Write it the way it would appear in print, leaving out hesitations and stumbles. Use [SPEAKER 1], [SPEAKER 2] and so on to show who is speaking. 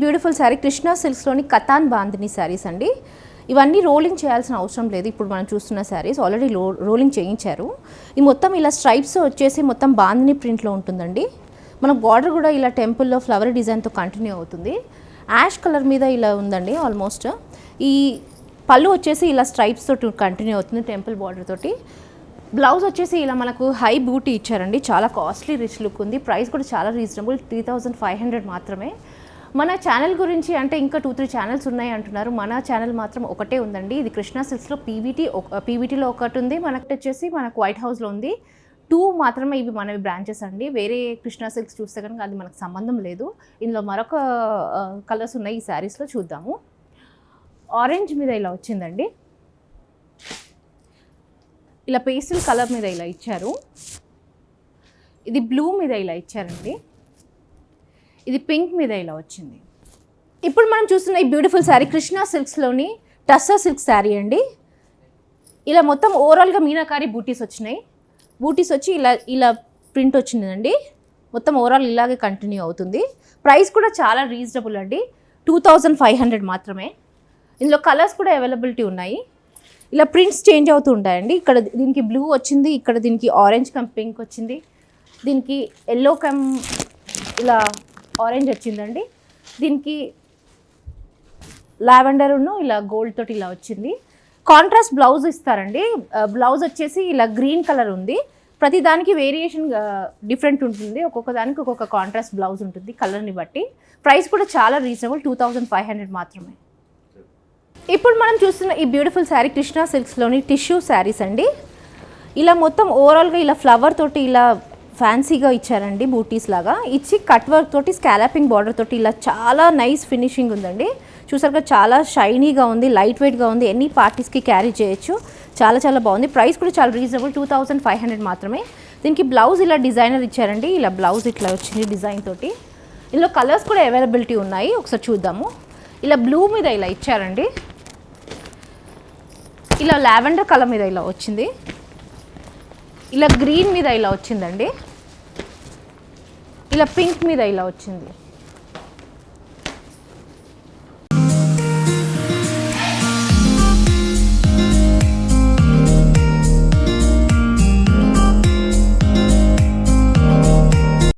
[SPEAKER 1] Beautiful sari Krishna సిల్క్స్లోని katan bandhani saris అండి. ఇవన్నీ rolling చేయాల్సిన అవసరం లేదు. ఇప్పుడు మనం చూస్తున్న శారీస్ ఆల్రెడీ రోలింగ్ చేయించారు. ఈ మొత్తం ఇలా స్ట్రైప్స్ వచ్చేసి మొత్తం బాందిని ప్రింట్లో ఉంటుందండి. మన బార్డర్ కూడా ఇలా టెంపుల్లో ఫ్లవర్ డిజైన్తో కంటిన్యూ అవుతుంది. యాష్ కలర్ మీద ఇలా ఉందండి ఆల్మోస్ట్. ఈ పళ్ళు వచ్చేసి ఇలా స్ట్రైప్స్ తోటి కంటిన్యూ అవుతుంది టెంపుల్ బార్డర్ తోటి. బ్లౌజ్ వచ్చేసి ఇలా మనకు హై బూటీ ఇచ్చారండి. చాలా కాస్ట్లీ రిచ్ లుక్ ఉంది. ప్రైస్ కూడా చాలా రీజనబుల్, 3500 మాత్రమే. మన ఛానల్ గురించి అంటే ఇంకా 2-3 ఛానల్స్ ఉన్నాయి అంటున్నారు. మన ఛానల్ మాత్రం ఒకటే ఉందండి. ఇది కృష్ణా సిల్క్స్లో పీవీటీలో ఒకటి ఉంది, మనకు వచ్చేసి మనకు వైట్ హౌస్లో ఉంది. 2 మాత్రమే ఇవి మనవి బ్రాంచెస్ అండి. వేరే కృష్ణా సిల్క్స్ చూస్తే కనుక అది మనకు సంబంధం లేదు. ఇందులో మరొక కలర్స్ ఉన్నాయి ఈ శారీస్లో, చూద్దాము. ఆరెంజ్ మీద ఇలా వచ్చిందండి, ఇలా పేస్టల్ కలర్ మీద ఇలా ఇచ్చారు. ఇది బ్లూ మీద ఇలా ఇచ్చారండి. ఇది పింక్ మీద ఇలా వచ్చింది. ఇప్పుడు మనం చూస్తున్న ఈ బ్యూటిఫుల్ శారీ కృష్ణా సిల్క్స్లోని టస్సర్ సిల్క్ శారీ అండి. ఇలా మొత్తం ఓవరాల్గా మీనాకారి బూటీస్ వచ్చినాయి. బూటీస్ వచ్చి ఇలా ప్రింట్ వచ్చిందండి. మొత్తం ఓవరాల్ ఇలాగే కంటిన్యూ అవుతుంది. ప్రైస్ కూడా చాలా రీజనబుల్ అండి, 2500 మాత్రమే. ఇందులో కలర్స్ కూడా అవైలబిలిటీ ఉన్నాయి. ఇలా ప్రింట్స్ చేంజ్ అవుతూ ఉంటాయండి. ఇక్కడ దీనికి బ్లూ వచ్చింది, ఇక్కడ దీనికి ఆరెంజ్ కమ్ పింక్ వచ్చింది, దీనికి ఎల్లో కమ్ ఇలా ఆరెంజ్ వచ్చిందండి, దీనికి లావెండర్ను ఇలా గోల్డ్ తోటి ఇలా వచ్చింది. కాంట్రాస్ట్ బ్లౌజ్ ఇస్తారండి. బ్లౌజ్ వచ్చేసి ఇలా గ్రీన్ కలర్ ఉంది. ప్రతి దానికి వేరియేషన్ డిఫరెంట్ ఉంటుంది. ఒక్కొక్క దానికి ఒక్కొక్క కాంట్రాస్ట్ బ్లౌజ్ ఉంటుంది కలర్ని బట్టి. ప్రైస్ కూడా చాలా రీజనబుల్, 2500 మాత్రమే. ఇప్పుడు మనం చూస్తున్న ఈ బ్యూటిఫుల్ శారీ కృష్ణా సిల్క్స్లోని టిష్యూ శారీస్ అండి. ఇలా మొత్తం ఓవరాల్గా ఇలా ఫ్లవర్ తోటి ఇలా ఫ్యాన్సీగా ఇచ్చారండి, బూటీస్ లాగా ఇచ్చి కట్ వర్క్ తోటి స్కాలపింగ్ బార్డర్ తోటి ఇలా చాలా నైస్ ఫినిషింగ్ ఉందండి. చూసారుగా చాలా షైనీగా ఉంది, లైట్ వెయిట్గా ఉంది, ఎన్ని పార్టీస్కి క్యారీ చేయొచ్చు. చాలా చాలా బాగుంది. ప్రైస్ కూడా చాలా రీజనబుల్, 2500 మాత్రమే. దీనికి బ్లౌజ్ ఇలా డిజైనర్ ఇచ్చారండి. ఇలా బ్లౌజ్ ఇట్లా వచ్చింది డిజైన్ తోటి. ఇందులో కలర్స్ కూడా అవైలబిలిటీ ఉన్నాయి, ఒకసారి చూద్దాము. ఇలా బ్లూ మీద ఇలా ఇచ్చారండి, ఇలా లావెండర్ కలర్ మీద ఇలా వచ్చింది, ఇలా గ్రీన్ మీద ఇలా వచ్చిందండి, ఇలా పింక్ మీద ఇలా వచ్చింది.